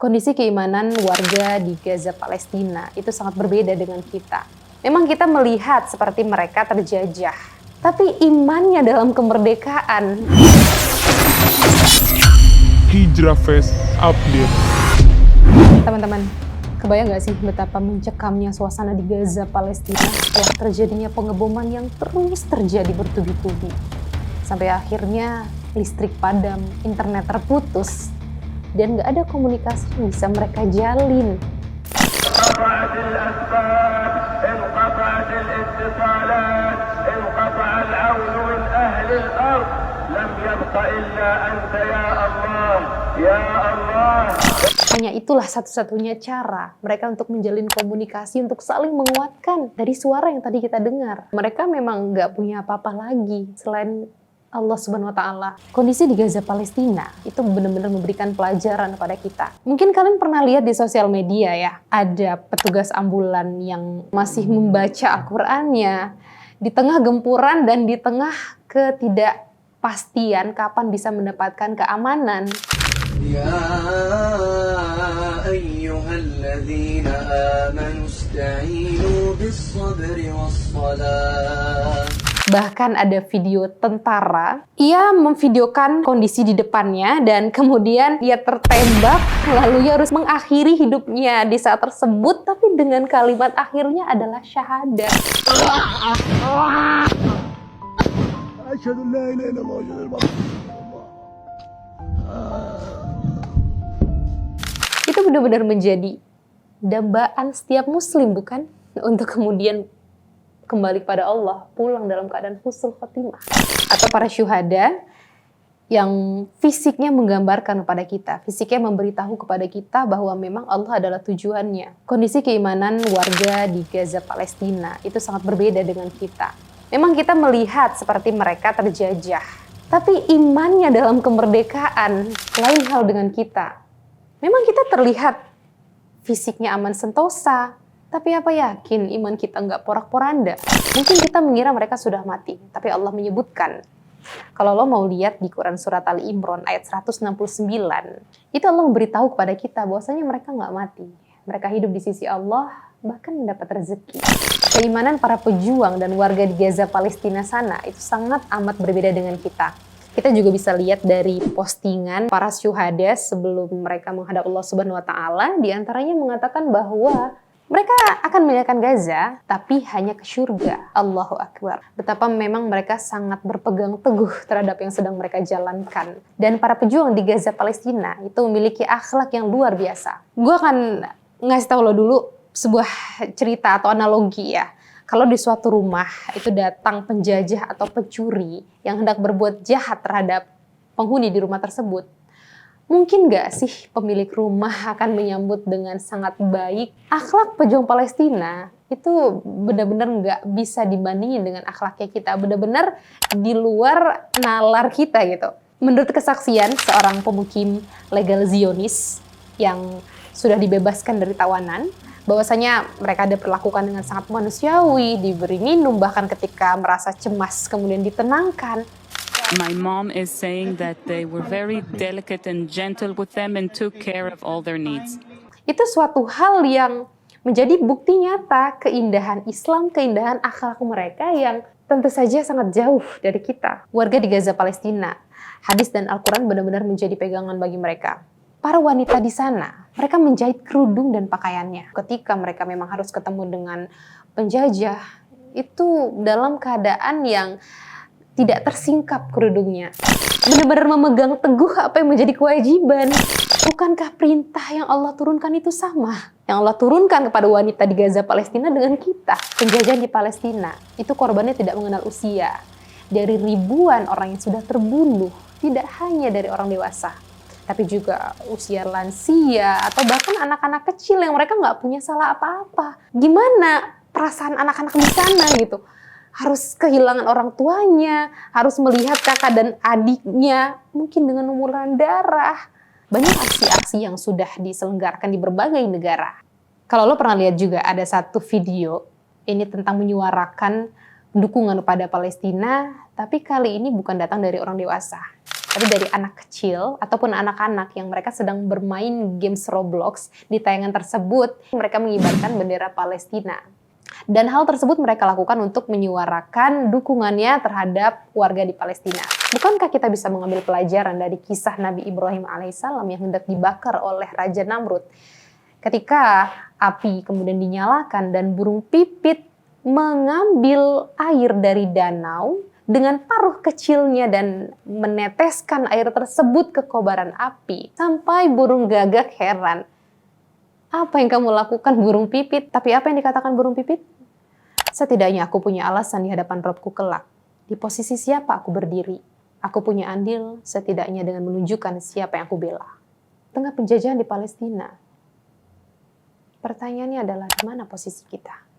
Kondisi keimanan warga di Gaza Palestina itu sangat berbeda dengan kita. Memang kita melihat seperti mereka terjajah, tapi imannya dalam kemerdekaan. Hijrah Fest Update. Teman-teman, kebayang nggak sih betapa mencekamnya suasana di Gaza Palestina setelah terjadinya pengeboman yang terus terjadi bertubi-tubi. Sampai akhirnya listrik padam, internet terputus, dan nggak ada komunikasi yang bisa mereka jalin. Hanya itulah satu-satunya cara mereka untuk menjalin komunikasi, untuk saling menguatkan dari suara yang tadi kita dengar. Mereka memang nggak punya apa-apa lagi selain Allah Subhanahu wa Ta'ala. Kondisi di Gaza Palestina itu benar-benar memberikan pelajaran kepada kita. Mungkin kalian pernah lihat di sosial media ya, ada petugas ambulan yang masih membaca Al-Qur'annya di tengah gempuran dan di tengah ketidakpastian kapan bisa mendapatkan keamanan. Ya ayyuhalladzina amanu ista'inu bis-sabri was-salah. Bahkan ada video tentara, ia memvideokan kondisi di depannya dan kemudian ia tertembak, lalu ia harus mengakhiri hidupnya di saat tersebut, tapi dengan kalimat akhirnya adalah syahadat. Itu benar-benar menjadi dambaan setiap muslim, bukan? Untuk kemudian kembali pada Allah, pulang dalam keadaan husnul khotimah. Atau para syuhada yang fisiknya menggambarkan kepada kita, fisiknya memberitahu kepada kita bahwa memang Allah adalah tujuannya. Kondisi keimanan warga di Gaza Palestina itu sangat berbeda dengan kita. Memang kita melihat seperti mereka terjajah, tapi imannya dalam kemerdekaan lain hal dengan kita. Memang kita terlihat fisiknya aman sentosa, tapi apa yakin iman kita nggak porak-poranda? Mungkin kita mengira mereka sudah mati, tapi Allah menyebutkan. Kalau lo mau lihat di Quran Surat Ali Imran ayat 169, itu Allah memberitahu kepada kita bahwasanya mereka nggak mati. Mereka hidup di sisi Allah, bahkan mendapat rezeki. Keimanan para pejuang dan warga di Gaza Palestina sana itu sangat amat berbeda dengan kita. Kita juga bisa lihat dari postingan para syuhada sebelum mereka menghadap Allah Subhanahu wa Ta'ala, di antaranya mengatakan bahwa mereka akan meninggalkan Gaza, tapi hanya ke surga. Allahu Akbar. Betapa memang mereka sangat berpegang teguh terhadap yang sedang mereka jalankan. Dan para pejuang di Gaza Palestina itu memiliki akhlak yang luar biasa. Gue akan ngasih tahu lo dulu sebuah cerita atau analogi ya. Kalau di suatu rumah itu datang penjajah atau pencuri yang hendak berbuat jahat terhadap penghuni di rumah tersebut, mungkin nggak sih pemilik rumah akan menyambut dengan sangat baik? Akhlak pejuang Palestina itu benar-benar nggak bisa dibandingin dengan akhlaknya kita. Benar-benar di luar nalar kita gitu. Menurut kesaksian seorang pemukim legal Zionis yang sudah dibebaskan dari tawanan, bahwasanya mereka diperlakukan dengan sangat manusiawi, diberi minum, bahkan ketika merasa cemas kemudian ditenangkan. My mom is saying that they were very delicate and gentle with them and took care of all their needs. Itu suatu hal yang menjadi bukti nyata keindahan Islam, keindahan akhlak mereka yang tentu saja sangat jauh dari kita. Warga di Gaza Palestina, hadis dan Al-Quran benar-benar menjadi pegangan bagi mereka. Para wanita di sana, mereka menjahit kerudung dan pakaiannya. Ketika mereka memang harus ketemu dengan penjajah, itu dalam keadaan yang tidak tersingkap kerudungnya. Benar-benar memegang teguh apa yang menjadi kewajiban. Bukankah perintah yang Allah turunkan itu sama? Yang Allah turunkan kepada wanita di Gaza Palestina dengan kita. Penjajahan di Palestina, itu korbannya tidak mengenal usia. Dari ribuan orang yang sudah terbunuh, tidak hanya dari orang dewasa, tapi juga usia lansia atau bahkan anak-anak kecil yang mereka nggak punya salah apa-apa. Gimana perasaan anak-anak di sana gitu? Harus kehilangan orang tuanya, harus melihat kakak dan adiknya, mungkin dengan umuran darah. Banyak aksi-aksi yang sudah diselenggarakan di berbagai negara. Kalau lo pernah lihat juga ada satu video, ini tentang menyuarakan dukungan kepada Palestina, tapi kali ini bukan datang dari orang dewasa. tapi dari anak kecil ataupun anak-anak yang mereka sedang bermain games Roblox. Di tayangan tersebut, mereka mengibarkan bendera Palestina. Dan hal tersebut mereka lakukan untuk menyuarakan dukungannya terhadap warga di Palestina. Bukankah kita bisa mengambil pelajaran dari kisah Nabi Ibrahim alaihissalam yang hendak dibakar oleh Raja Namrud? Ketika api kemudian dinyalakan dan burung pipit mengambil air dari danau dengan paruh kecilnya dan meneteskan air tersebut ke kobaran api. Sampai burung gagak heran. Apa yang kamu lakukan burung pipit? Tapi apa yang dikatakan burung pipit? Setidaknya aku punya alasan di hadapan Robku kelak. Di posisi siapa aku berdiri? Aku punya andil setidaknya dengan menunjukkan siapa yang aku bela. Tengah penjajahan di Palestina. Pertanyaannya adalah di mana posisi kita?